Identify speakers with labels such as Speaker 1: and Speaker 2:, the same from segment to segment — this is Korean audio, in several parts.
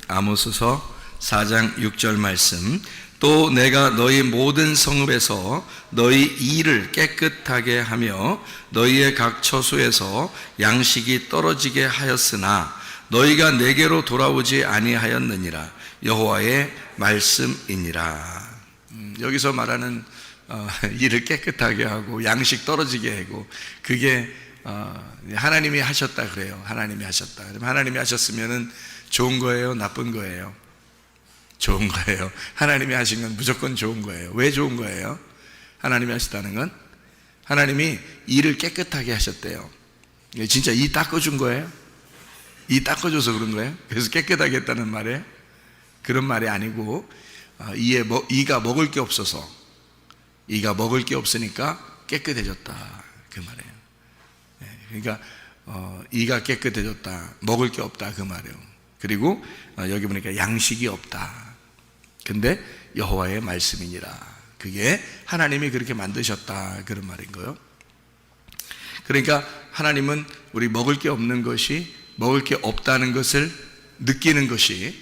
Speaker 1: 아모스서 4장 6절 말씀. 또 내가 너희 모든 성읍에서 너희 이를 깨끗하게 하며 너희의 각 처소에서 양식이 떨어지게 하였으나 너희가 내게로 돌아오지 아니하였느니라. 여호와의 말씀이니라. 여기서 말하는 이를 깨끗하게 하고 양식 떨어지게 하고, 그게 하나님이 하셨다 그래요. 하나님이 하셨다. 그럼 하나님이 하셨으면은 좋은 거예요, 나쁜 거예요? 좋은 거예요. 하나님이 하신 건 무조건 좋은 거예요. 왜 좋은 거예요? 하나님이 하셨다는 건 하나님이 이를 깨끗하게 하셨대요. 진짜 이 닦아준 거예요? 이 닦아줘서 그런 거예요? 그래서 깨끗하게 했다는 말이에요? 그런 말이 아니고, 이가 먹을 게 없어서, 이가 먹을 게 없으니까 깨끗해졌다, 그 말이에요. 그러니까 이가 깨끗해졌다, 먹을 게 없다, 그 말이에요. 그리고 여기 보니까 양식이 없다. 근데 여호와의 말씀이니라. 그게 하나님이 그렇게 만드셨다, 그런 말인 거예요. 그러니까 하나님은 우리 먹을 게 없는 것이, 먹을 게 없다는 것을 느끼는 것이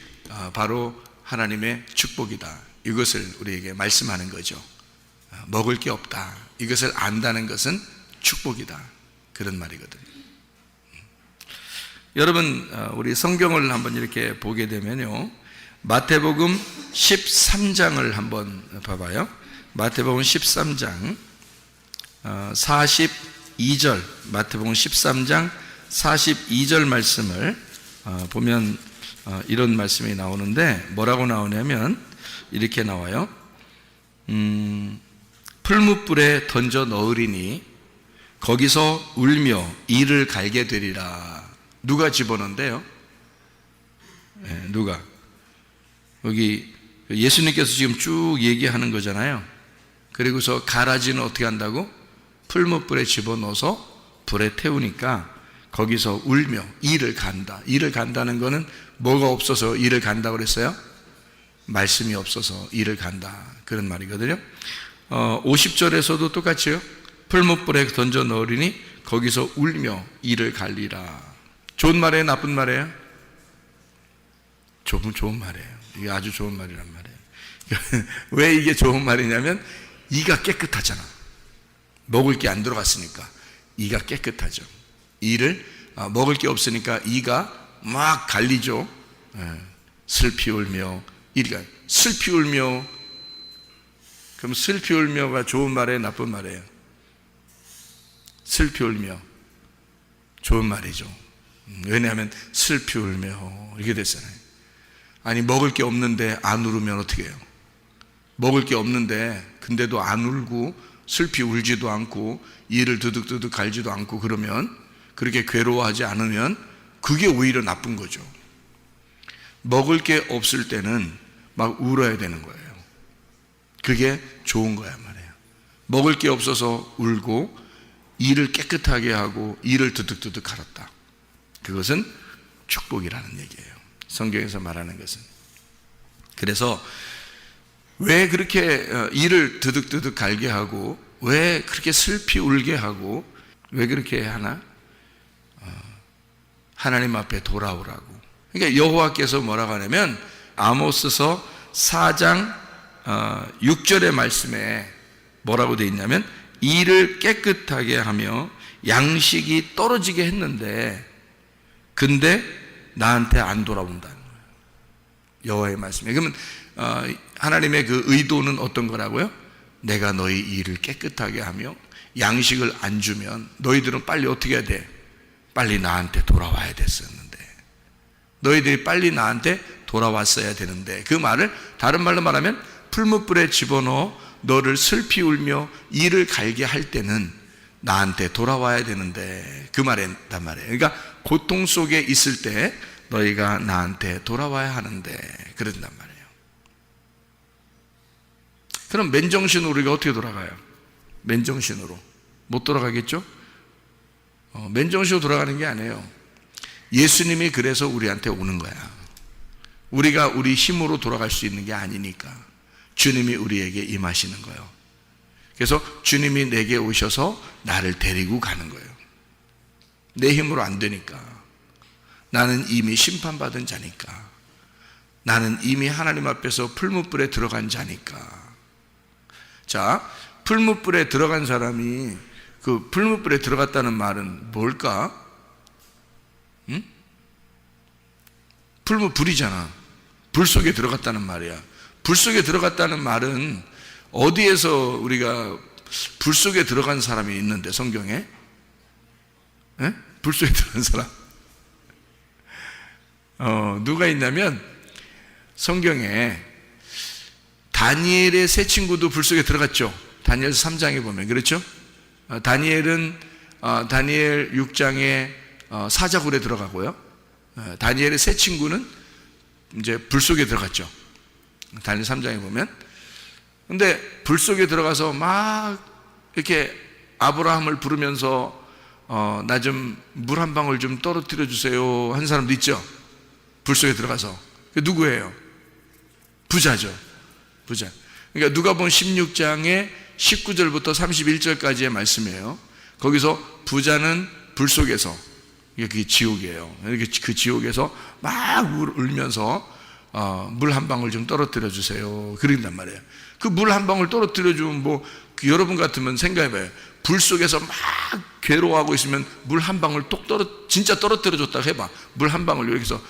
Speaker 1: 바로 하나님의 축복이다, 이것을 우리에게 말씀하는 거죠. 먹을 게 없다, 이것을 안다는 것은 축복이다, 그런 말이거든요. 여러분, 우리 성경을 한번 이렇게 보게 되면요, 마태복음 13장을 한번 봐봐요. 마태복음 13장 42절, 마태복음 13장 42절 말씀을 보면 이런 말씀이 나오는데, 뭐라고 나오냐면 이렇게 나와요. 풀무불에 던져 넣으리니 거기서 울며 이를 갈게 되리라. 누가 집어넣는데요? 누가? 여기 예수님께서 지금 쭉 얘기하는 거잖아요. 그리고서 가라지는 어떻게 한다고? 풀무불에 집어넣어서 불에 태우니까 거기서 울며 이를 간다. 이를 간다는 거는 뭐가 없어서 이를 간다고 그랬어요? 말씀이 없어서 이를 간다, 그런 말이거든요. 50절에서도 똑같이요. 풀무불에 던져 넣으리니 거기서 울며 이를 갈리라. 좋은 말이에요, 나쁜 말이에요? 좋은 말이에요. 이게 아주 좋은 말이란 말이에요. 왜 이게 좋은 말이냐면 이가 깨끗하잖아. 먹을 게 안 들어갔으니까 이가 깨끗하죠. 이를 먹을 게 없으니까 이가 막 갈리죠. 슬피 울며, 이가 슬피 울며. 그럼 슬피 울며가 좋은 말이에요, 나쁜 말이에요? 슬피 울며 좋은 말이죠. 왜냐하면 슬피 울며 이렇게 됐잖아요. 아니, 먹을 게 없는데 안 울으면 어떻게 해요? 먹을 게 없는데 근데도 안 울고 슬피 울지도 않고 이를 드득드득 갈지도 않고, 그러면, 그렇게 괴로워하지 않으면 그게 오히려 나쁜 거죠. 먹을 게 없을 때는 막 울어야 되는 거예요. 그게 좋은 거야 말이에요. 먹을 게 없어서 울고 이를 깨끗하게 하고 이를 드득드득 갈았다. 그것은 축복이라는 얘기예요, 성경에서 말하는 것은. 그래서 왜 그렇게 이를 드득드득 갈게 하고, 왜 그렇게 슬피 울게 하고, 왜 그렇게 하나? 하나님 앞에 돌아오라고. 그러니까 여호와께서 뭐라고 하냐면 아모스서 4장 6절의 말씀에 뭐라고 되어 있냐면 이를 깨끗하게 하며 양식이 떨어지게 했는데 근데 나한테 안 돌아온다는 거예요, 여호와의 말씀에. 그러면 하나님의 그 의도는 어떤 거라고요? 내가 너희 일을 깨끗하게 하며 양식을 안 주면 너희들은 빨리 어떻게 해야 돼? 빨리 나한테 돌아와야 됐었는데, 너희들이 빨리 나한테 돌아왔어야 되는데, 그 말을 다른 말로 말하면 풀무불에 집어넣어 너를 슬피 울며 이를 갈게 할 때는 나한테 돌아와야 되는데, 그 말이란 말이에요. 그러니까 고통 속에 있을 때 너희가 나한테 돌아와야 하는데 그런단 말이에요. 그럼 맨정신으로 우리가 어떻게 돌아가요? 맨정신으로 못 돌아가겠죠? 맨정신으로 돌아가는 게 아니에요. 예수님이 그래서 우리한테 오는 거야. 우리가 우리 힘으로 돌아갈 수 있는 게 아니니까 주님이 우리에게 임하시는 거예요. 그래서 주님이 내게 오셔서 나를 데리고 가는 거예요. 내 힘으로 안 되니까. 나는 이미 심판받은 자니까. 나는 이미 하나님 앞에서 풀무불에 들어간 자니까. 자, 풀무불에 들어간 사람이 그 풀무불에 들어갔다는 말은 뭘까? 응? 불이잖아. 불 속에 들어갔다는 말이야. 불 속에 들어갔다는 말은 어디에서 우리가 불 속에 들어간 사람이 있는데, 성경에? 에? 불 속에 들어간 사람? 누가 있냐면 성경에 다니엘의 세 친구도 불 속에 들어갔죠. 다니엘 3장에 보면 그렇죠? 다니엘은 다니엘 6장에 사자굴에 들어가고요. 다니엘의 세 친구는 이제 불 속에 들어갔죠. 다니엘 3장에 보면. 근데 불 속에 들어가서 막 이렇게 아브라함을 부르면서 나 좀 물 한 방울 좀 떨어뜨려 주세요 한 사람도 있죠. 불 속에 들어가서. 누구예요? 부자죠. 부자. 그러니까 누가복음 16장의 19절부터 31절까지의 말씀이에요. 거기서 부자는 불 속에서, 그게 지옥이에요. 그 지옥에서 막 울면서 물 한 방울 좀 떨어뜨려 주세요 그런단 말이에요. 그 물 한 방울 떨어뜨려 주면 뭐 여러분 같으면 생각해봐요. 불 속에서 막 괴로워하고 있으면 물 한 방울 진짜 떨어뜨려 줬다고 해봐. 물 한 방울 여기서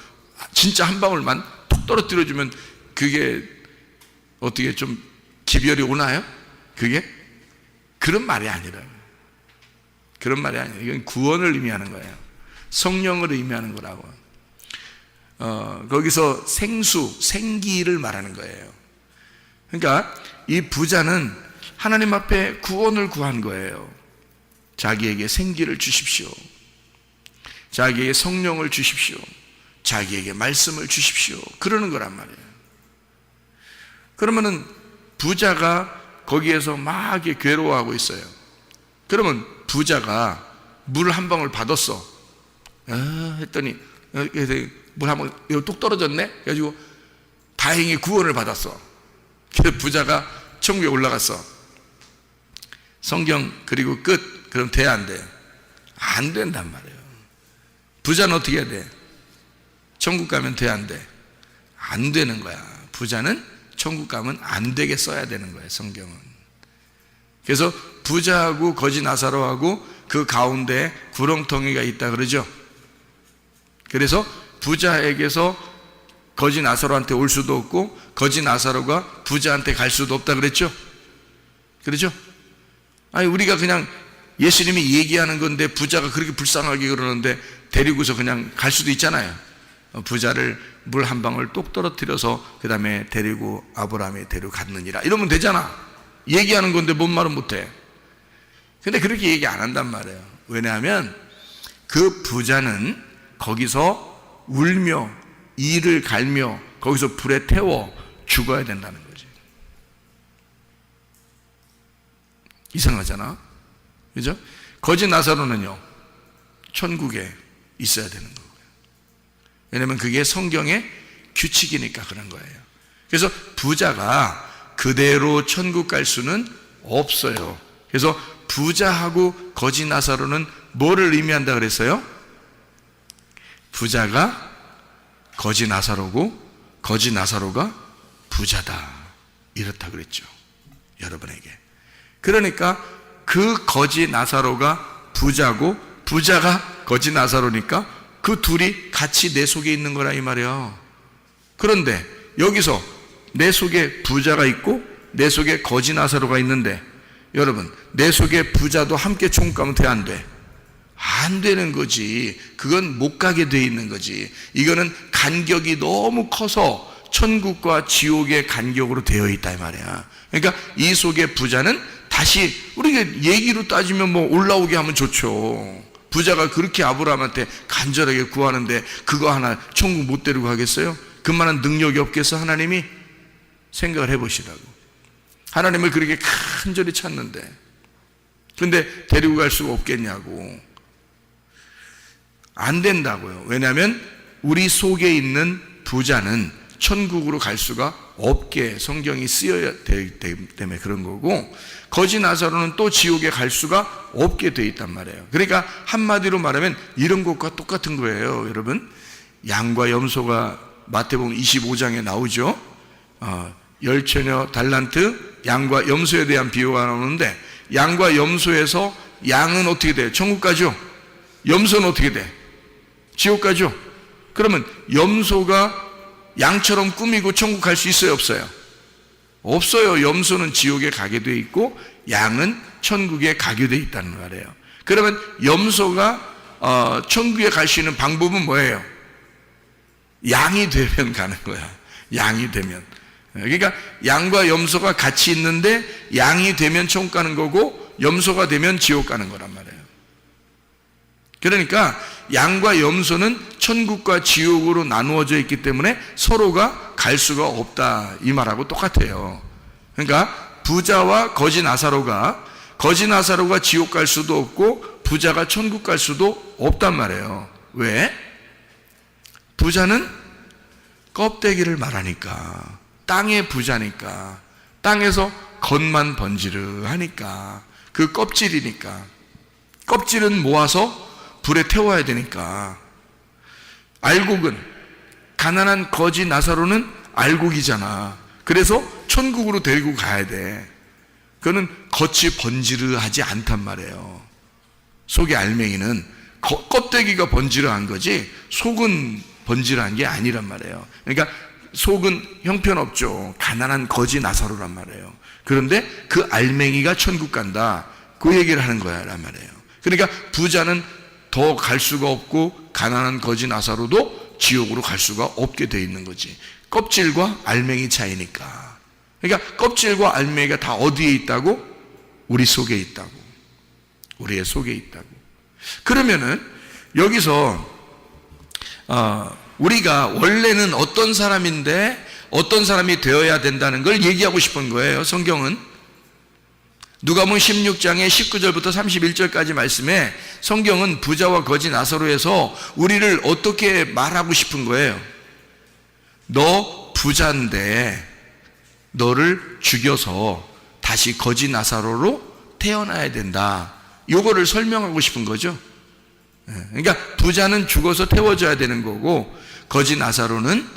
Speaker 1: 진짜 한 방울만 톡 떨어뜨려 주면 그게 어떻게 좀 기별이 오나요? 그게? 그런 말이 아니라, 그런 말이 아니에요. 이건 구원을 의미하는 거예요. 성령을 의미하는 거라고. 거기서 생기를 말하는 거예요. 그러니까 이 부자는 하나님 앞에 구원을 구한 거예요. 자기에게 생기를 주십시오. 자기에게 성령을 주십시오. 자기에게 말씀을 주십시오. 그러는 거란 말이에요. 그러면은 부자가 거기에서 막 이렇게 괴로워하고 있어요. 그러면 부자가 물 한 방울 받았어. 했더니 물 한 방울 이거 뚝 떨어졌네. 그래가지고 다행히 구원을 받았어. 그래서 부자가 천국에 올라갔어. 성경 그리고 끝. 그럼 돼, 안 돼? 안 된단 말이에요. 부자는 어떻게 해야 돼? 천국 가면 돼, 안 돼? 안 되는 거야. 부자는 천국 가면 안 되게 써야 되는 거예요, 성경은. 그래서 부자하고 거지 나사로하고 그 가운데 구렁텅이가 있다 그러죠. 그래서 부자에게서 거지 나사로한테 올 수도 없고 거지 나사로가 부자한테 갈 수도 없다 그랬죠. 그렇죠? 아니, 우리가 그냥 예수님이 얘기하는 건데 부자가 그렇게 불쌍하게 그러는데 데리고서 그냥 갈 수도 있잖아요. 부자를 물 한 방울 똑 떨어뜨려서 그 다음에 데리고 아브라함이 데려갔느니라 이러면 되잖아. 얘기하는 건데 뭔 말은 못해. 근데 그렇게 얘기 안 한단 말이에요. 왜냐하면 그 부자는 거기서 울며 이를 갈며 거기서 불에 태워 죽어야 된다는 거지. 이상하잖아. 그죠? 거지 나사로는요, 천국에 있어야 되는 거예요. 왜냐하면 그게 성경의 규칙이니까 그런 거예요. 그래서 부자가 그대로 천국 갈 수는 없어요. 그래서 부자하고 거지 나사로는 뭐를 의미한다 그랬어요? 부자가 거지 나사로고 거지 나사로가 부자다 이렇다 그랬죠, 여러분에게. 그러니까 그 거지 나사로가 부자고 부자가 거지 나사로니까 그 둘이 같이 내 속에 있는 거라 이 말이야. 그런데 여기서 내 속에 부자가 있고 내 속에 거지 나사로가 있는데, 여러분 내 속에 부자도 함께 천국 가면 돼, 안 돼? 안 되는 거지. 그건 못 가게 돼 있는 거지. 이거는 간격이 너무 커서 천국과 지옥의 간격으로 되어 있다 이 말이야. 그러니까 이 속에 부자는 다시 우리가 얘기로 따지면 뭐 올라오게 하면 좋죠. 부자가 그렇게 아브라함한테 간절하게 구하는데 그거 하나 천국 못 데리고 가겠어요? 그만한 능력이 없겠어? 하나님이? 생각을 해보시라고. 하나님을 그렇게 간절히 찾는데 근데 데리고 갈 수가 없겠냐고. 안 된다고요. 왜냐하면 우리 속에 있는 부자는 천국으로 갈 수가 없게 성경이 쓰여야 되기 때문에 그런 거고, 거지 나사로는 또 지옥에 갈 수가 없게 돼 있단 말이에요. 그러니까 한마디로 말하면 이런 것과 똑같은 거예요. 여러분, 양과 염소가 마태복음 25장에 나오죠. 열처녀 달란트, 양과 염소에 대한 비유가 나오는데, 양과 염소에서 양은 어떻게 돼? 천국 가죠. 염소는 어떻게 돼? 지옥 가죠. 그러면 염소가 양처럼 꾸미고 천국 갈 수 있어요, 없어요? 없어요. 염소는 지옥에 가게 돼 있고 양은 천국에 가게 돼 있다는 말이에요. 그러면 염소가 천국에 갈 수 있는 방법은 뭐예요? 양이 되면 가는 거야. 양이 되면. 그러니까 양과 염소가 같이 있는데 양이 되면 천국 가는 거고 염소가 되면 지옥 가는 거란 말이에요. 그러니까 양과 염소는 천국과 지옥으로 나누어져 있기 때문에 서로가 갈 수가 없다, 이 말하고 똑같아요. 그러니까 부자와 거지 나사로가 지옥 갈 수도 없고 부자가 천국 갈 수도 없단 말이에요. 왜? 부자는 껍데기를 말하니까, 땅의 부자니까, 땅에서 겉만 번지르하니까, 그 껍질이니까, 껍질은 모아서 불에 태워야 되니까. 알곡은, 가난한 거지 나사로는 알곡이잖아. 그래서 천국으로 데리고 가야 돼. 그거는 겉이 번지르하지 않단 말이에요. 속의 알맹이는 껍데기가 번지르한 거지 속은 번지르한 게 아니란 말이에요. 그러니까 속은 형편없죠. 가난한 거지 나사로란 말이에요. 그런데 그 알맹이가 천국 간다, 그 얘기를 하는 거야 란 말이에요. 그러니까 부자는 더 갈 수가 없고 가난한 거지 나사로도 지옥으로 갈 수가 없게 돼 있는 거지. 껍질과 알맹이 차이니까. 그러니까 껍질과 알맹이가 다 어디에 있다고? 우리 속에 있다고. 우리의 속에 있다고. 그러면은 여기서 우리가 원래는 어떤 사람인데 어떤 사람이 되어야 된다는 걸 얘기하고 싶은 거예요. 성경은 누가복음 16장의 19절부터 31절까지 말씀에 성경은 부자와 거지 나사로에서 우리를 어떻게 말하고 싶은 거예요? 너 부자인데 너를 죽여서 다시 거지 나사로로 태어나야 된다, 요거를 설명하고 싶은 거죠. 그러니까 부자는 죽어서 태워져야 되는 거고 거지 나사로는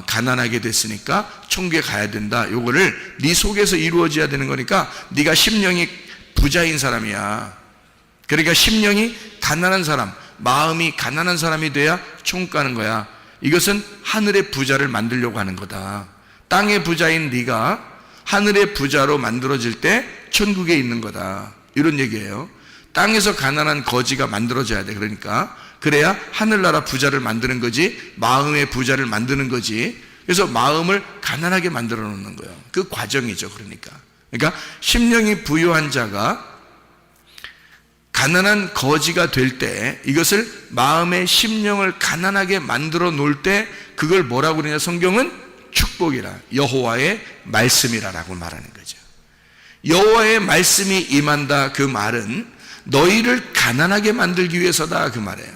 Speaker 1: 가난하게 됐으니까 천국에 가야 된다, 요거를 네 속에서 이루어져야 되는 거니까 네가 심령이 부자인 사람이야. 그러니까 심령이 가난한 사람, 마음이 가난한 사람이 돼야 천국 가는 거야. 이것은 하늘의 부자를 만들려고 하는 거다. 땅의 부자인 네가 하늘의 부자로 만들어질 때 천국에 있는 거다, 이런 얘기예요. 땅에서 가난한 거지가 만들어져야 돼. 그러니까 그래야 하늘나라 부자를 만드는 거지, 마음의 부자를 만드는 거지. 그래서 마음을 가난하게 만들어 놓는 거예요. 그 과정이죠. 그러니까 심령이 부유한 자가 가난한 거지가 될 때, 이것을 마음의 심령을 가난하게 만들어 놓을 때 그걸 뭐라고 그러냐, 성경은 축복이라, 여호와의 말씀이라라고 말하는 거죠. 여호와의 말씀이 임한다, 그 말은 너희를 가난하게 만들기 위해서다, 그 말이에요.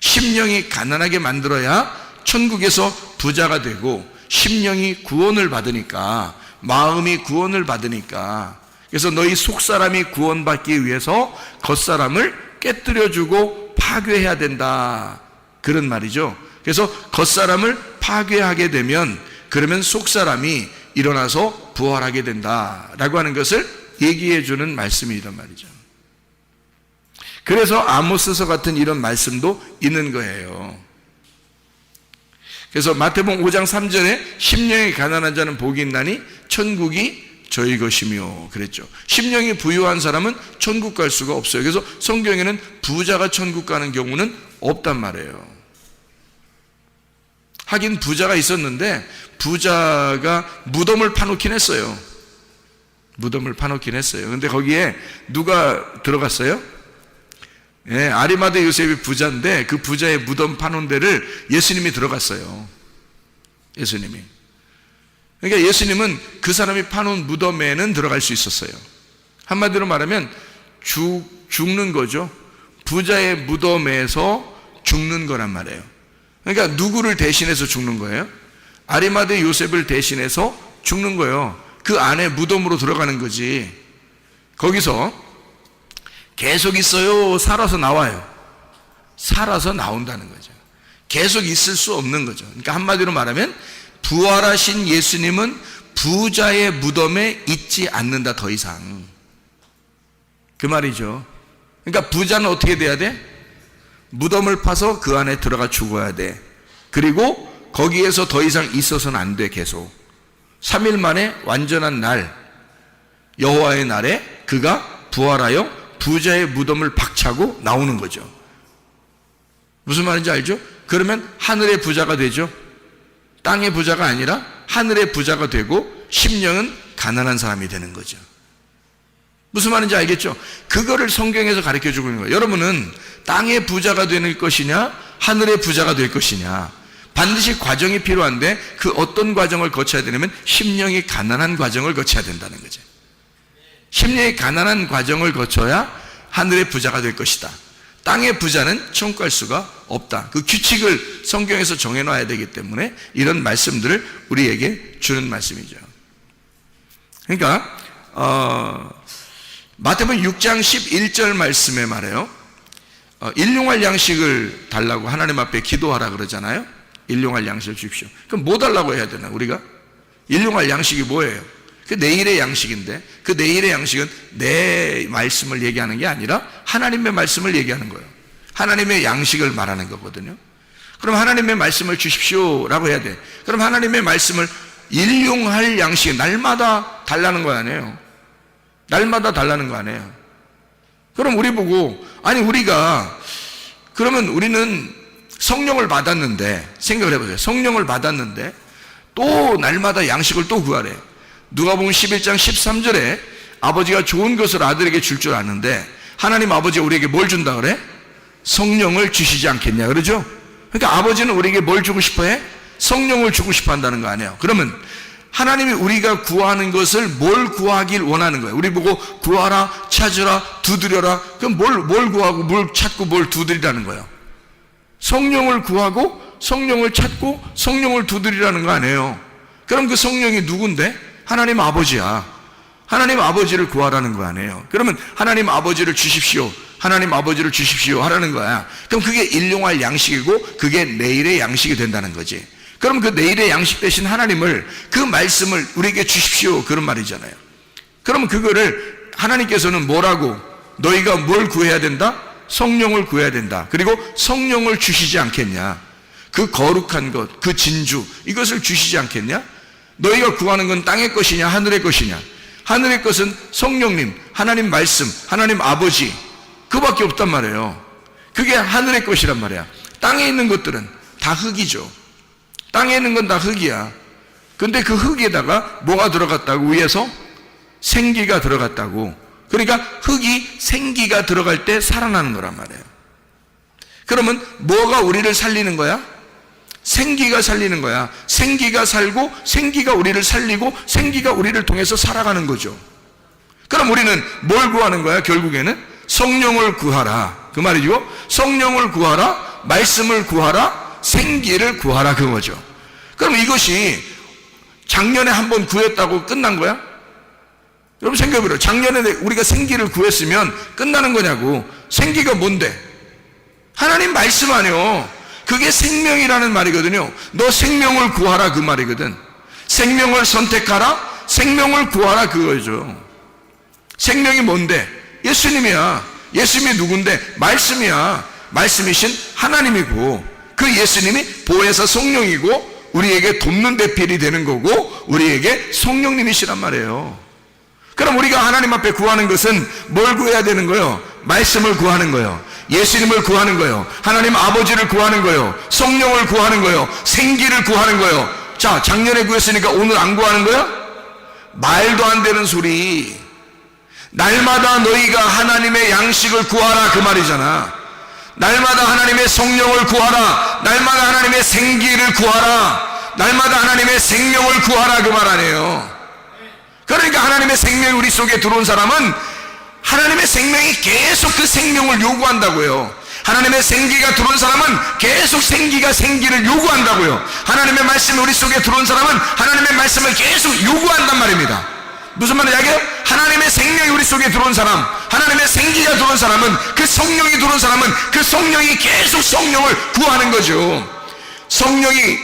Speaker 1: 심령이 가난하게 만들어야 천국에서 부자가 되고, 심령이 구원을 받으니까, 마음이 구원을 받으니까, 그래서 너희 속사람이 구원받기 위해서 겉사람을 깨뜨려주고 파괴해야 된다, 그런 말이죠. 그래서 겉사람을 파괴하게 되면 그러면 속사람이 일어나서 부활하게 된다라고 하는 것을 얘기해 주는 말씀이란 말이죠. 그래서 아모스서 같은 이런 말씀도 있는 거예요. 그래서 마태복음 5장 3절에 심령이 가난한 자는 복이 있나니 천국이 저희 것이며 그랬죠. 심령이 부유한 사람은 천국 갈 수가 없어요. 그래서 성경에는 부자가 천국 가는 경우는 없단 말이에요. 하긴 부자가 있었는데 부자가 무덤을 파놓긴 했어요. 무덤을 파놓긴 했어요. 근데 거기에 누가 들어갔어요? 예, 아리마대 요셉이 부자인데 그 부자의 무덤 파놓은 데를 예수님이 들어갔어요. 예수님이. 그러니까 예수님은 그 사람이 파놓은 무덤에는 들어갈 수 있었어요. 한마디로 말하면 죽는 거죠. 부자의 무덤에서 죽는 거란 말이에요. 그러니까 누구를 대신해서 죽는 거예요? 아리마대 요셉을 대신해서 죽는 거예요. 그 안에 무덤으로 들어가는 거지. 거기서 계속 있어요? 살아서 나와요? 살아서 나온다는 거죠. 계속 있을 수 없는 거죠. 그러니까 한마디로 말하면 부활하신 예수님은 부자의 무덤에 있지 않는다, 더 이상. 그 말이죠. 그러니까 부자는 어떻게 돼야 돼? 무덤을 파서 그 안에 들어가 죽어야 돼. 그리고 거기에서 더 이상 있어서는 안 돼. 계속 3일 만에 완전한 날, 여호와의 날에 그가 부활하여 부자의 무덤을 박차고 나오는 거죠. 무슨 말인지 알죠? 그러면 하늘의 부자가 되죠. 땅의 부자가 아니라 하늘의 부자가 되고 심령은 가난한 사람이 되는 거죠. 무슨 말인지 알겠죠? 그거를 성경에서 가르쳐주고 있는 거예요. 여러분은 땅의 부자가 되는 것이냐 하늘의 부자가 될 것이냐, 반드시 과정이 필요한데 그 어떤 과정을 거쳐야 되냐면 심령이 가난한 과정을 거쳐야 된다는 거죠. 심령이 가난한 과정을 거쳐야 하늘의 부자가 될 것이다. 땅의 부자는 천국 갈 수가 없다. 그 규칙을 성경에서 정해놔야 되기 때문에 이런 말씀들을 우리에게 주는 말씀이죠. 그러니까 마태복음 6장 11절 말씀에 말해요. 일용할 양식을 달라고 하나님 앞에 기도하라 그러잖아요. 일용할 양식을 주십시오. 그럼 뭐 달라고 해야 되나 우리가? 일용할 양식이 뭐예요? 그 내일의 양식인데, 그 내일의 양식은 내 말씀을 얘기하는 게 아니라 하나님의 말씀을 얘기하는 거예요. 하나님의 양식을 말하는 거거든요. 그럼 하나님의 말씀을 주십시오라고 해야 돼. 그럼 하나님의 말씀을 일용할 양식, 날마다 달라는 거 아니에요. 날마다 달라는 거 아니에요. 그럼 우리 보고, 아니 우리가 그러면 우리는 성령을 받았는데, 생각을 해보세요. 성령을 받았는데 또 날마다 양식을 또 구하래. 누가복음 11장 13절에 아버지가 좋은 것을 아들에게 줄 줄 아는데 하나님 아버지가 우리에게 뭘 준다 그래? 성령을 주시지 않겠냐 그러죠? 그러니까 아버지는 우리에게 뭘 주고 싶어 해? 성령을 주고 싶어 한다는 거 아니에요. 그러면 하나님이 우리가 구하는 것을 뭘 구하길 원하는 거예요. 우리 보고 구하라, 찾으라, 두드려라. 그럼 뭘 구하고 뭘 찾고 뭘 두드리라는 거예요. 성령을 구하고 성령을 찾고 성령을 두드리라는 거 아니에요. 그럼 그 성령이 누군데? 하나님 아버지야. 하나님 아버지를 구하라는 거 아니에요. 그러면 하나님 아버지를 주십시오, 하나님 아버지를 주십시오 하라는 거야. 그럼 그게 일용할 양식이고 그게 내일의 양식이 된다는 거지. 그럼 그 내일의 양식 대신 하나님을, 그 말씀을 우리에게 주십시오 그런 말이잖아요. 그러면 그거를 하나님께서는 뭐라고, 너희가 뭘 구해야 된다? 성령을 구해야 된다. 그리고 성령을 주시지 않겠냐? 그 거룩한 것, 그 진주, 이것을 주시지 않겠냐? 너희가 구하는 건 땅의 것이냐 하늘의 것이냐? 하늘의 것은 성령님, 하나님 말씀, 하나님 아버지, 그밖에 없단 말이에요. 그게 하늘의 것이란 말이야. 땅에 있는 것들은 다 흙이죠. 땅에 있는 건 다 흙이야. 근데 그 흙에다가 뭐가 들어갔다고? 위에서 생기가 들어갔다고. 그러니까 흙이 생기가 들어갈 때 살아나는 거란 말이에요. 그러면 뭐가 우리를 살리는 거야? 생기가 살리는 거야. 생기가 살고 생기가 우리를 살리고 생기가 우리를 통해서 살아가는 거죠. 그럼 우리는 뭘 구하는 거야? 결국에는 성령을 구하라 그 말이죠. 성령을 구하라, 말씀을 구하라, 생기를 구하라 그거죠. 그럼 이것이 작년에 한번 구했다고 끝난 거야? 여러분 생각해보세요. 작년에 우리가 생기를 구했으면 끝나는 거냐고. 생기가 뭔데? 하나님 말씀 아니요. 그게 생명이라는 말이거든요. 너 생명을 구하라 그 말이거든. 생명을 선택하라, 생명을 구하라 그거죠. 생명이 뭔데? 예수님이야. 예수님이 누군데? 말씀이야. 말씀이신 하나님이고 그 예수님이 보혜사 성령이고 우리에게 돕는 대필이 되는 거고 우리에게 성령님이시란 말이에요. 그럼 우리가 하나님 앞에 구하는 것은 뭘 구해야 되는 거예요? 말씀을 구하는 거예요. 예수님을 구하는 거예요. 하나님 아버지를 구하는 거예요. 성령을 구하는 거예요. 생기를 구하는 거예요. 자, 작년에 구했으니까 오늘 안 구하는 거야? 말도 안 되는 소리. 날마다 너희가 하나님의 양식을 구하라 그 말이잖아. 날마다 하나님의 성령을 구하라, 날마다 하나님의 생기를 구하라, 날마다 하나님의 생명을 구하라 그 말 아니에요. 그러니까 하나님의 생명이 우리 속에 들어온 사람은 하나님의 생명이 계속 그 생명을 요구한다고요. 하나님의 생기가 들어온 사람은 계속 생기를 요구한다고요. 하나님의 말씀이 우리 속에 들어온 사람은 하나님의 말씀을 계속 요구한단 말입니다. 무슨 말인지 알게요? 하나님의 생명이 우리 속에 들어온 사람, 하나님의 생기가 들어온 사람은, 그 성령이 들어온 사람은 그 성령이 계속 성령을 구하는 거죠. 성령이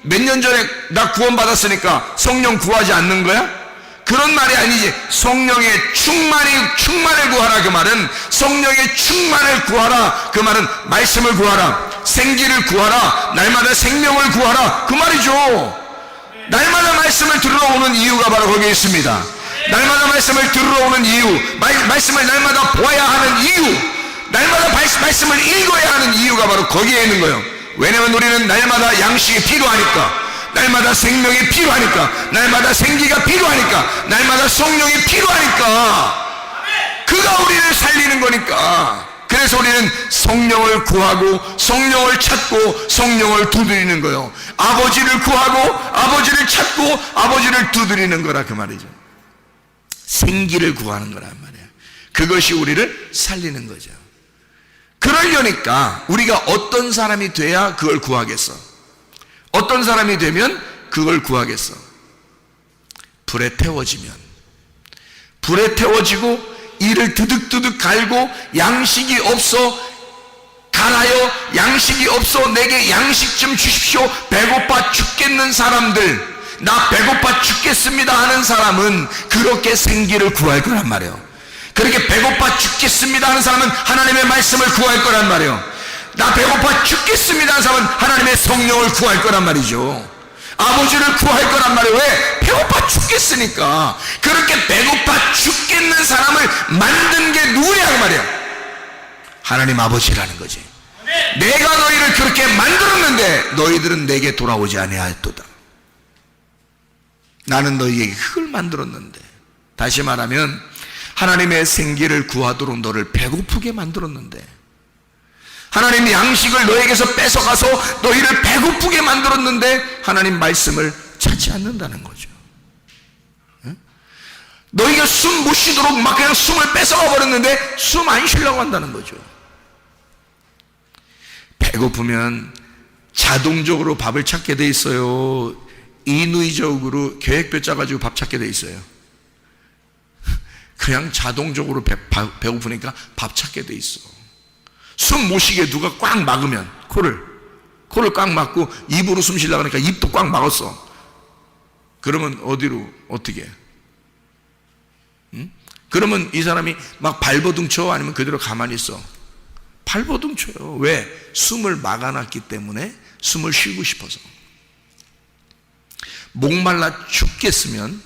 Speaker 1: 몇 년 전에 나 구원받았으니까 성령 구하지 않는 거야? 그런 말이 아니지. 성령의 충만을 구하라. 그 말은 성령의 충만을 구하라. 그 말은 말씀을 구하라, 생기를 구하라, 날마다 생명을 구하라. 그 말이죠. 날마다 말씀을 들으러 오는 이유가 바로 거기에 있습니다. 날마다 말씀을 들으러 오는 이유, 말씀을 날마다 보아야 하는 이유, 날마다 말씀을 읽어야 하는 이유가 바로 거기에 있는 거예요. 왜냐하면 우리는 날마다 양식이 필요하니까, 날마다 생명이 필요하니까, 날마다 생기가 필요하니까, 날마다 성령이 필요하니까, 그가 우리를 살리는 거니까. 그래서 우리는 성령을 구하고 성령을 찾고 성령을 두드리는 거예요. 아버지를 구하고 아버지를 찾고 아버지를 두드리는 거라. 그 말이죠. 생기를 구하는 거란 말이에요. 그것이 우리를 살리는 거죠. 그러려니까 우리가 어떤 사람이 돼야 그걸 구하겠어? 어떤 사람이 되면 그걸 구하겠어? 불에 태워지면, 불에 태워지고 이를 드득드득 갈고 양식이 없어 갈아요. 양식이 없어 내게 양식 좀 주십시오. 배고파 죽겠는 사람들, 나 배고파 죽겠습니다 하는 사람은 그렇게 생기를 구할 거란 말이에요. 그렇게 배고파 죽겠습니다 하는 사람은 하나님의 말씀을 구할 거란 말이에요. 나 배고파 죽겠습니다 하는 사람은 하나님의 성령을 구할 거란 말이죠. 아버지를 구할 거란 말이에요. 왜? 배고파 죽겠으니까. 그렇게 배고파 죽겠는 사람을 만든 게 누구냐 그 말이에요. 하나님 아버지라는 거지. 내가 너희를 그렇게 만들었는데 너희들은 내게 돌아오지 아니하였도다. 나는 너희에게 그걸 만들었는데. 다시 말하면 하나님의 생기를 구하도록 너를 배고프게 만들었는데, 하나님이 양식을 너에게서 뺏어가서 너희를 배고프게 만들었는데 하나님 말씀을 찾지 않는다는 거죠. 너희가 숨 못 쉬도록 막 그냥 숨을 뺏어가 버렸는데 숨 안 쉬려고 한다는 거죠. 배고프면 자동적으로 밥을 찾게 돼 있어요. 인위적으로 계획표 짜가지고 밥 찾게 돼 있어요. 그냥 자동적으로 배고프니까 밥 찾게 돼 있어. 숨 못 쉬게 누가 꽉 막으면 코를 꽉 막고 입으로 숨 쉬려고 하니까 입도 꽉 막았어. 그러면 어디로 어떻게? 그러면 이 사람이 막 발버둥 쳐? 아니면 그대로 가만히 있어? 발버둥 쳐요. 왜? 숨을 막아놨기 때문에. 숨을 쉬고 싶어서. 목말라 죽겠으면,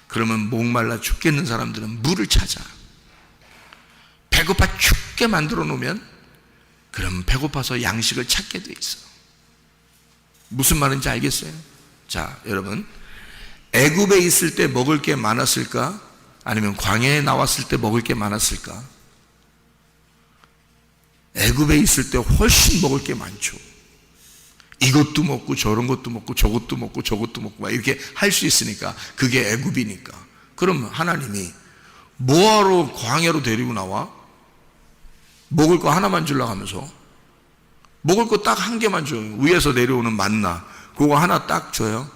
Speaker 1: 그러면 목말라 죽겠는 사람들은 물을 찾아. 배고파 죽게 만들어 놓으면 그럼 배고파서 양식을 찾게 돼 있어. 무슨 말인지 알겠어요? 자, 여러분, 애굽에 있을 때 먹을 게 많았을까? 아니면 광야에 나왔을 때 먹을 게 많았을까? 애굽에 있을 때 훨씬 먹을 게 많죠. 이것도 먹고 저런 것도 먹고 저것도 먹고 저것도 먹고 막 이렇게 할 수 있으니까. 그게 애굽이니까. 그럼 하나님이 뭐하러 광야로 데리고 나와? 먹을 거 하나만 주려고 하면서. 먹을 거 딱 한 개만 줘요. 위에서 내려오는 만나, 그거 하나 딱 줘요.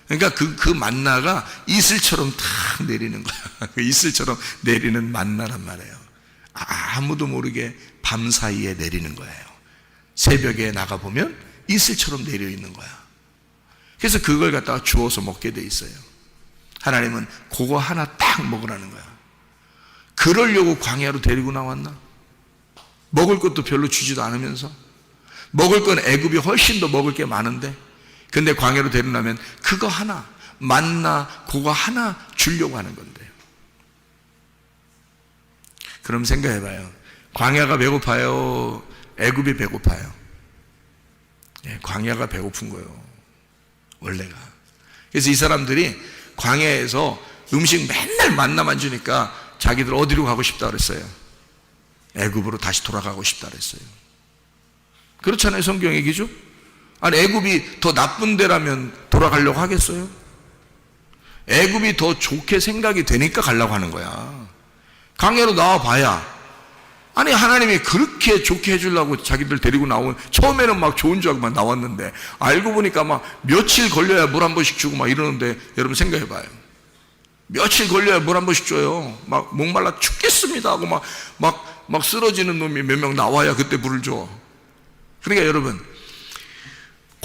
Speaker 1: 그러니까 그 만나가 이슬처럼 탁 내리는 거야. 그 이슬처럼 내리는 만나란 말이에요. 아무도 모르게 밤 사이에 내리는 거예요. 새벽에 나가보면 이슬처럼 내려 있는 거야. 그래서 그걸 갖다가 주워서 먹게 돼 있어요. 하나님은 그거 하나 딱 먹으라는 거야. 그러려고 광야로 데리고 나왔나? 먹을 것도 별로 주지도 않으면서. 먹을 건 애굽이 훨씬 더 먹을 게 많은데, 근데 광야로 데려나면 그거 하나, 만나 그거 하나 주려고 하는 건데요. 그럼 생각해봐요. 광야가 배고파요? 애굽이 배고파요? 광야가 배고픈 거예요, 원래가. 그래서 이 사람들이 광야에서 음식 맨날 만나만 주니까 자기들 어디로 가고 싶다 그랬어요? 애굽으로 다시 돌아가고 싶다 그랬어요. 그렇잖아요, 성경 얘기죠? 아니, 애굽이 더 나쁜 데라면 돌아가려고 하겠어요? 애굽이 더 좋게 생각이 되니까 가려고 하는 거야. 광야로 나와봐야, 아니 하나님이 그렇게 좋게 해주려고 자기들 데리고 나온, 처음에는 막 좋은 줄 알고 막 나왔는데 알고 보니까 막 며칠 걸려야 물 한 번씩 주고 막 이러는데, 여러분 생각해봐요. 며칠 걸려야 물 한 번씩 줘요. 막 목말라 죽겠습니다 하고 막 쓰러지는 놈이 몇 명 나와야 그때 물을 줘. 그러니까 여러분,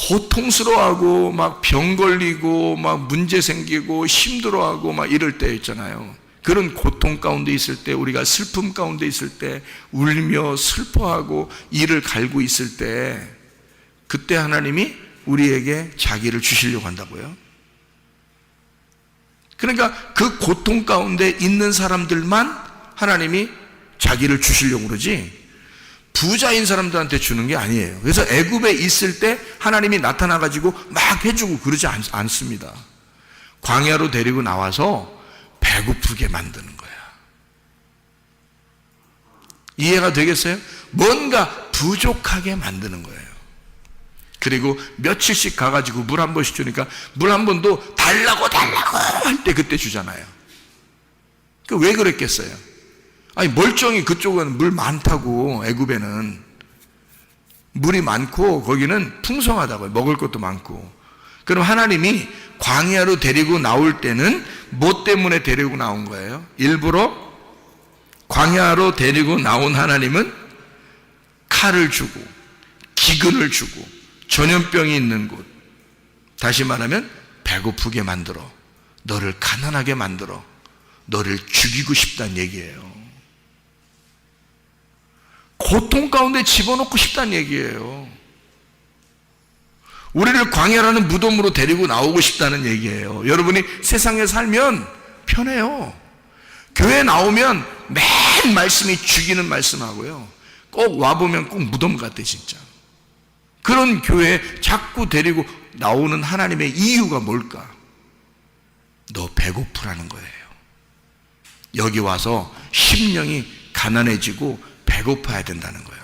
Speaker 1: 고통스러워하고 막 병 걸리고 막 문제 생기고 힘들어하고 막 이럴 때 있잖아요. 그런 고통 가운데 있을 때, 우리가 슬픔 가운데 있을 때, 울며 슬퍼하고 이를 갈고 있을 때, 그때 하나님이 우리에게 자기를 주시려고 한다고요. 그러니까 그 고통 가운데 있는 사람들만 하나님이 자기를 주시려고 그러지, 부자인 사람들한테 주는 게 아니에요. 그래서 애굽에 있을 때 하나님이 나타나가지고 막 해주고 그러지 않습니다. 광야로 데리고 나와서 배고프게 만드는 거야. 이해가 되겠어요? 뭔가 부족하게 만드는 거예요. 그리고 며칠씩 가가지고 물 한 번씩 주니까 물 한 번도 달라고 할 때 그때 주잖아요. 왜 그랬겠어요? 아니, 멀쩡히 그쪽은 물 많다고, 애굽에는 물이 많고 거기는 풍성하다고요. 먹을 것도 많고. 그럼 하나님이 광야로 데리고 나올 때는 뭐 때문에 데리고 나온 거예요? 일부러 광야로 데리고 나온 하나님은 칼을 주고 기근을 주고 전염병이 있는 곳, 다시 말하면 배고프게 만들어, 너를 가난하게 만들어, 너를 죽이고 싶다는 얘기예요. 고통 가운데 집어넣고 싶다는 얘기예요. 우리를 광야라는 무덤으로 데리고 나오고 싶다는 얘기예요. 여러분이 세상에 살면 편해요. 교회 나오면 맨 말씀이 죽이는 말씀하고요, 꼭 와보면 꼭 무덤 같아 진짜. 그런 교회에 자꾸 데리고 나오는 하나님의 이유가 뭘까? 너 배고프라는 거예요. 여기 와서 심령이 가난해지고 배고파야 된다는 거예요.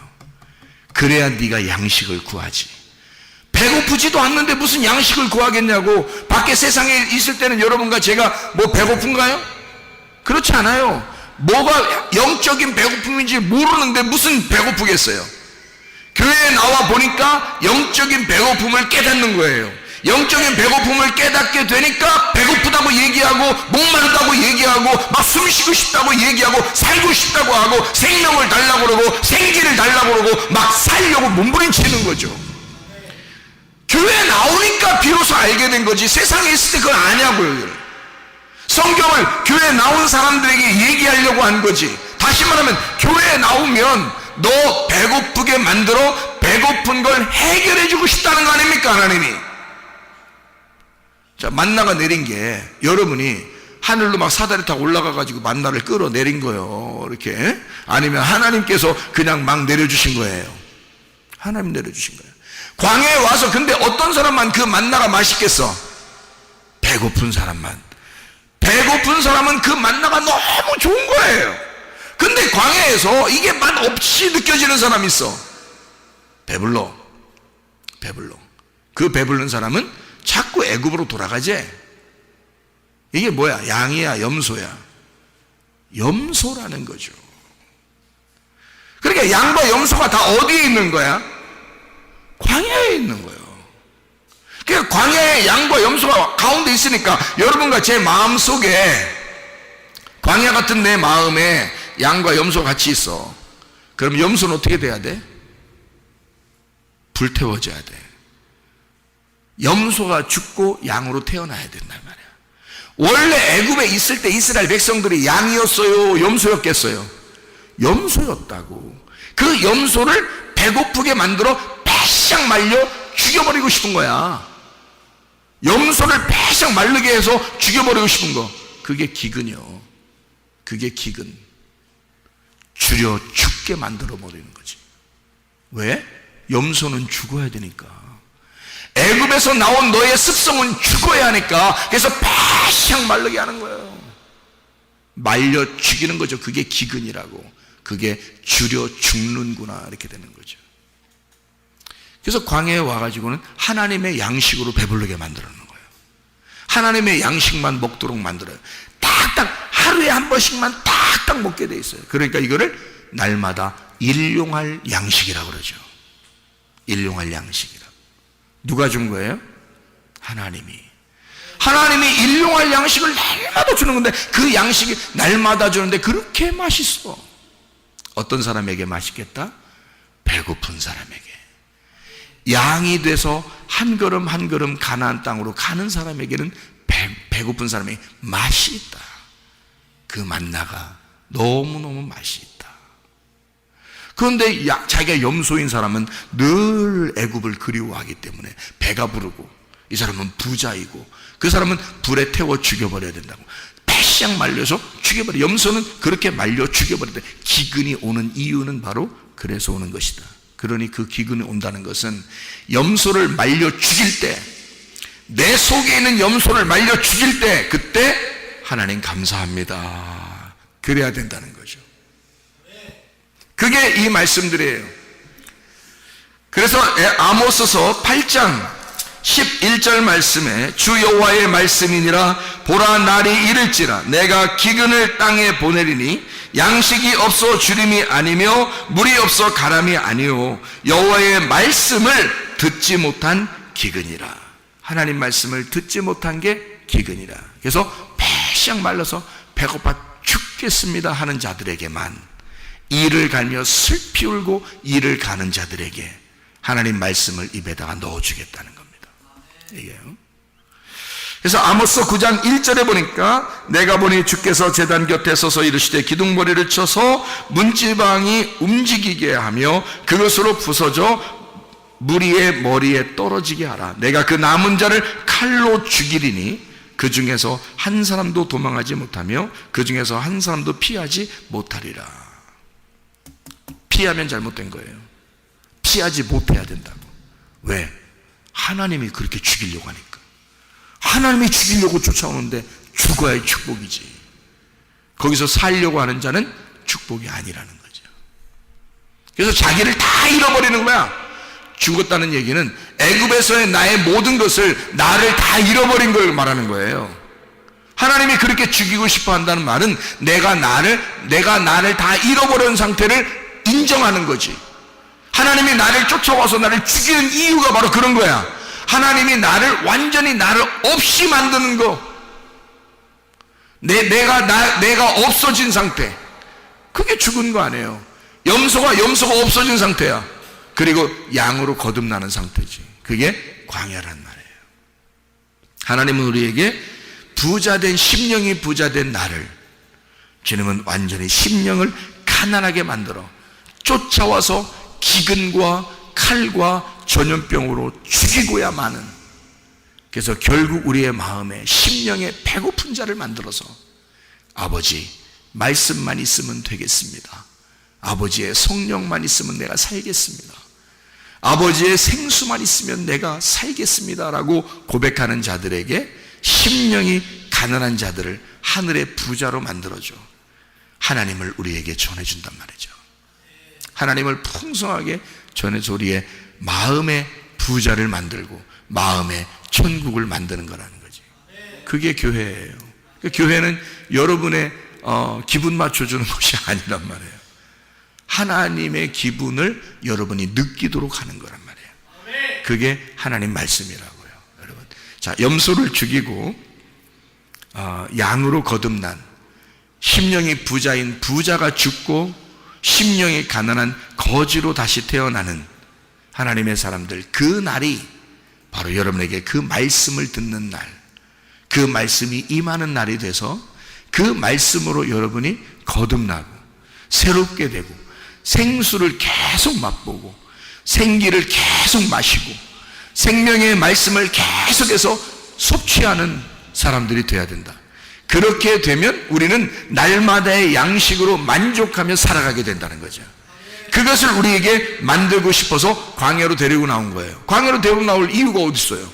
Speaker 1: 그래야 네가 양식을 구하지. 배고프지도 않는데 무슨 양식을 구하겠냐고. 밖에 세상에 있을 때는 여러분과 제가 뭐 배고픈가요? 그렇지 않아요. 뭐가 영적인 배고픔인지 모르는데 무슨 배고프겠어요? 교회에 나와 보니까 영적인 배고픔을 깨닫는 거예요. 영적인 배고픔을 깨닫게 되니까 배고프다고 얘기하고 목마르다고 얘기하고 막 숨쉬고 싶다고 얘기하고 살고 싶다고 하고 생명을 달라고 그러고 생기를 달라고 그러고 막 살려고 몸부림치는 거죠. 교회에 나오니까 비로소 알게 된 거지, 세상에 있을 때 그걸 아냐고요. 성경을 교회에 나온 사람들에게 얘기하려고 한 거지. 다시 말하면 교회에 나오면 너 배고프게 만들어 배고픈 걸 해결해 주고 싶다는 거 아닙니까, 하나님이? 자, 만나가 내린 게 여러분이 하늘로 막 사다리 타고 올라가가지고 만나를 끌어내린 거예요. 이렇게. 아니면 하나님께서 그냥 막 내려주신 거예요. 하나님 내려주신 거예요. 광야에 와서 근데 어떤 사람만 그 만나가 맛있겠어? 배고픈 사람만. 배고픈 사람은 그 만나가 너무 좋은 거예요. 근데 광야에서 이게 맛 없이 느껴지는 사람이 있어. 배불러. 그 배부른 사람은 자꾸 애굽으로 돌아가지. 이게 뭐야? 양이야, 염소야? 염소라는 거죠. 그러니까 양과 염소가 다 어디에 있는 거야? 광야에 있는 거예요. 그러니까 광야에 양과 염소가 가운데 있으니까 여러분과 제 마음 속에, 광야 같은 내 마음에 양과 염소가 같이 있어. 그럼 염소는 어떻게 돼야 돼? 불태워져야 돼. 염소가 죽고 양으로 태어나야 된단 말이야. 원래 애굽에 있을 때 이스라엘 백성들이 양이었어요, 염소였겠어요? 염소였다고. 그 염소를 배고프게 만들어 빼싹 말려 죽여버리고 싶은 거야. 염소를 빼싹 마르게 해서 죽여버리고 싶은 거, 그게 기근이요. 그게 기근. 줄여 죽게 만들어 버리는 거지. 왜? 염소는 죽어야 되니까. 애굽에서 나온 너의 습성은 죽어야 하니까. 그래서 빼싹 마르게 하는 거예요. 말려 죽이는 거죠. 그게 기근이라고. 그게 줄여 죽는구나, 이렇게 되는 거죠. 그래서 광야에 와가지고는 하나님의 양식으로 배부르게 만들어 놓는 거예요. 하나님의 양식만 먹도록 만들어요. 딱딱 하루에 한 번씩만 딱딱 먹게 돼 있어요. 그러니까 이거를 날마다 일용할 양식이라고 그러죠. 일용할 양식이라고. 누가 준 거예요? 하나님이. 하나님이 일용할 양식을 날마다 주는 건데, 그 양식이 날마다 주는데 그렇게 맛있어. 어떤 사람에게 맛있겠다? 배고픈 사람에게. 양이 돼서 한 걸음 한 걸음 가나안 땅으로 가는 사람에게는 배고픈 사람에게 맛이 있다. 그 만나가 너무너무 맛이 있다. 그런데 자기가 염소인 사람은 늘 애굽을 그리워하기 때문에 배가 부르고, 이 사람은 부자이고, 그 사람은 불에 태워 죽여버려야 된다고 패시앙 말려서 죽여버려. 염소는 그렇게 말려 죽여버린다. 기근이 오는 이유는 바로 그래서 오는 것이다. 그러니 그 기근이 온다는 것은 염소를 말려 죽일 때, 내 속에 있는 염소를 말려 죽일 때, 그때 하나님 감사합니다, 그래야 된다는 거죠. 그게 이 말씀들이에요. 그래서 아모스서 8장 11절 말씀에 주 여호와의 말씀이니라 보라 날이 이를지라 내가 기근을 땅에 보내리니 양식이 없어 주림이 아니며 물이 없어 가람이 아니요 여호와의 말씀을 듣지 못한 기근이라. 하나님 말씀을 듣지 못한 게 기근이라. 그래서 패시앙 말라서 배고파 죽겠습니다 하는 자들에게만, 이를 갈며 슬피 울고 이를 가는 자들에게 하나님 말씀을 입에다가 넣어주겠다는 겁니다. 이게요. 그래서 아모스 9장 1절에 보니까 내가 보니 주께서 제단 곁에 서서 이르시되 기둥머리를 쳐서 문지방이 움직이게 하며 그것으로 부서져 무리의 머리에 떨어지게 하라. 내가 그 남은 자를 칼로 죽이리니 그 중에서 한 사람도 도망하지 못하며 그 중에서 한 사람도 피하지 못하리라. 피하면 잘못된 거예요. 피하지 못해야 된다고. 왜? 하나님이 그렇게 죽이려고 하니까. 하나님이 죽이려고 쫓아오는데 죽어야 축복이지. 거기서 살려고 하는 자는 축복이 아니라는 거죠. 그래서 자기를 다 잃어버리는 거야. 죽었다는 얘기는 애굽에서의 나의 모든 것을, 나를 다 잃어버린 걸 말하는 거예요. 하나님이 그렇게 죽이고 싶어 한다는 말은 내가 나를 다 잃어버린 상태를 인정하는 거지. 하나님이 나를 쫓아와서 나를 죽이는 이유가 바로 그런 거야. 하나님이 완전히 나를 없이 만드는 거. 내가 없어진 상태. 그게 죽은 거 아니에요. 염소가 없어진 상태야. 그리고 양으로 거듭나는 상태지. 그게 광야란 말이에요. 하나님은 우리에게 부자된 심령이 부자된 나를, 주님은 완전히 심령을 가난하게 만들어 쫓아와서 기근과 칼과 전염병으로 죽이고야 마는, 그래서 결국 우리의 마음에 심령에 배고픈 자를 만들어서 아버지 말씀만 있으면 되겠습니다. 아버지의 성령만 있으면 내가 살겠습니다. 아버지의 생수만 있으면 내가 살겠습니다 라고 고백하는 자들에게, 심령이 가난한 자들을 하늘의 부자로 만들어줘 하나님을 우리에게 전해준단 말이죠. 하나님을 풍성하게 전해서 우리의 마음의 부자를 만들고 마음의 천국을 만드는 거라는 거지. 그게 교회예요. 교회는 여러분의 기분 맞춰주는 것이 아니란 말이에요. 하나님의 기분을 여러분이 느끼도록 하는 거란 말이에요. 그게 하나님 말씀이라고요, 여러분. 자, 염소를 죽이고 양으로 거듭난 심령이 부자인 부자가 죽고 심령이 가난한 거지로 다시 태어나는 하나님의 사람들, 그 날이 바로 여러분에게 그 말씀을 듣는 날, 그 말씀이 임하는 날이 돼서 그 말씀으로 여러분이 거듭나고 새롭게 되고 생수를 계속 맛보고 생기를 계속 마시고 생명의 말씀을 계속해서 섭취하는 사람들이 돼야 된다. 그렇게 되면 우리는 날마다의 양식으로 만족하며 살아가게 된다는 거죠. 그것을 우리에게 만들고 싶어서 광야로 데리고 나온 거예요. 광야로 데리고 나올 이유가 어디 있어요?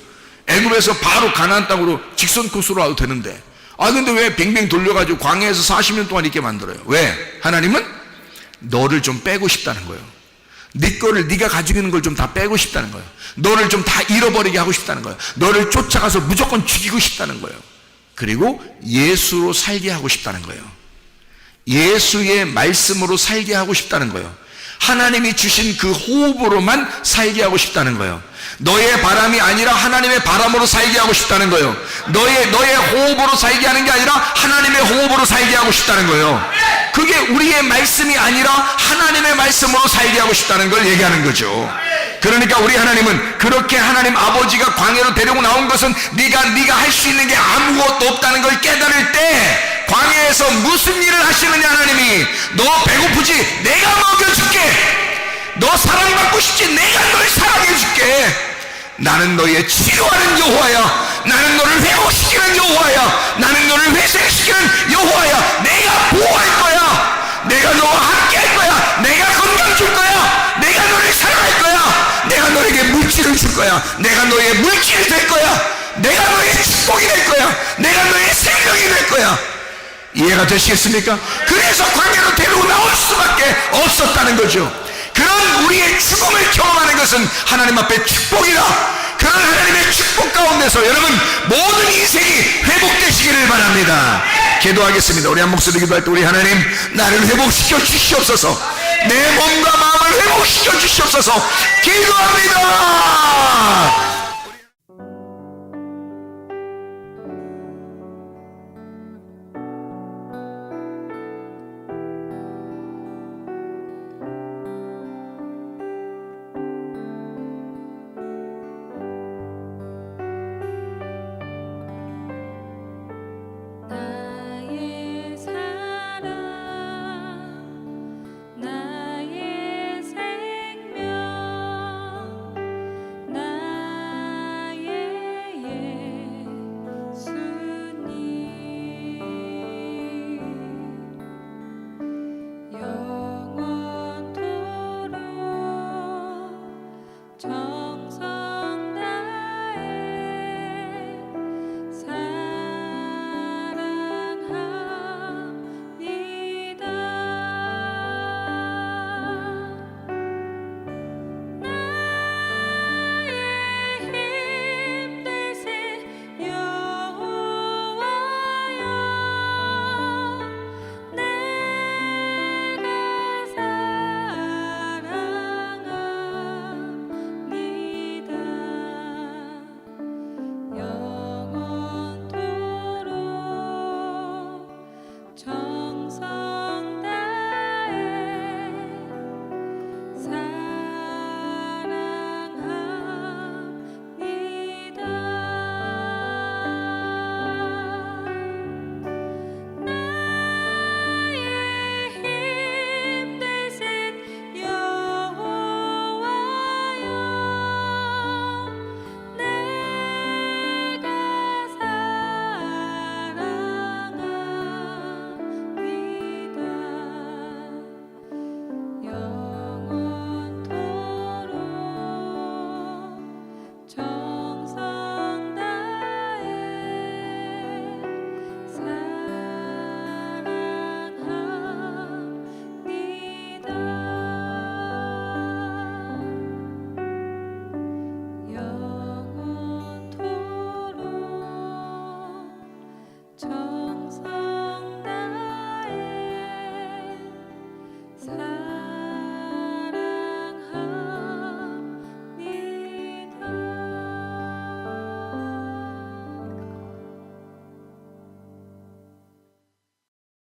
Speaker 1: 애굽에서 바로 가나안 땅으로 직선 코스로 와도 되는데, 근데 왜 뱅뱅 돌려가지고 광야에서 40년 동안 있게 만들어요? 왜? 하나님은 너를 좀 빼고 싶다는 거예요. 네 거를, 네가 가지고 있는 걸 좀 다 빼고 싶다는 거예요. 너를 좀 다 잃어버리게 하고 싶다는 거예요. 너를 쫓아가서 무조건 죽이고 싶다는 거예요. 그리고 예수로 살게 하고 싶다는 거예요. 예수의 말씀으로 살게 하고 싶다는 거예요. 하나님이 주신 그 호흡으로만 살게 하고 싶다는 거예요. 너의 바람이 아니라 하나님의 바람으로 살게 하고 싶다는 거예요. 너의 호흡으로 살게 하는 게 아니라 하나님의 호흡으로 살게 하고 싶다는 거예요. 그게 우리의 말씀이 아니라 하나님의 말씀으로 살게 하고 싶다는 걸 얘기하는 거죠. 그러니까 우리 하나님은 그렇게 하나님 아버지가 광야로 데리고 나온 것은 네가 할 수 있는 게 아무것도 없다는 걸 깨달을 때 광야에서 무슨 일을 하시느냐. 하나님이 너 배고프지? 내가 먹여줄게. 너 사랑받고 싶지? 내가 널 사랑해줄게. 나는 너의 치료하는 여호와야. 나는 너를 회복시키는 여호와야. 나는 너를 회생시키는 여호와야. 내가 보호할 거야. 내가 너와 함께 할 거야. 내가 건강 줄 거야. 내가 너를 사랑할 거야. 내가 너에게 물질을 줄 거야. 내가 너의 물질이 될 거야. 내가 너의 축복이 될 거야. 내가 너의 생명이 될 거야. 이해가 되시겠습니까? 그래서 광야로 데리고 나올 수밖에 없었다는 거죠. 그런 우리의 죽음을 경험하는 것은 하나님 앞에 축복이다. 그런 하나님의 축복 가운데서 여러분 모든 인생이 회복되시기를 바랍니다. 기도하겠습니다. 우리 한 목소리 기도할 때 우리 하나님, 나를 회복시켜 주시옵소서. 내 몸과 마음을 회복시켜 주시옵소서. 기도합니다.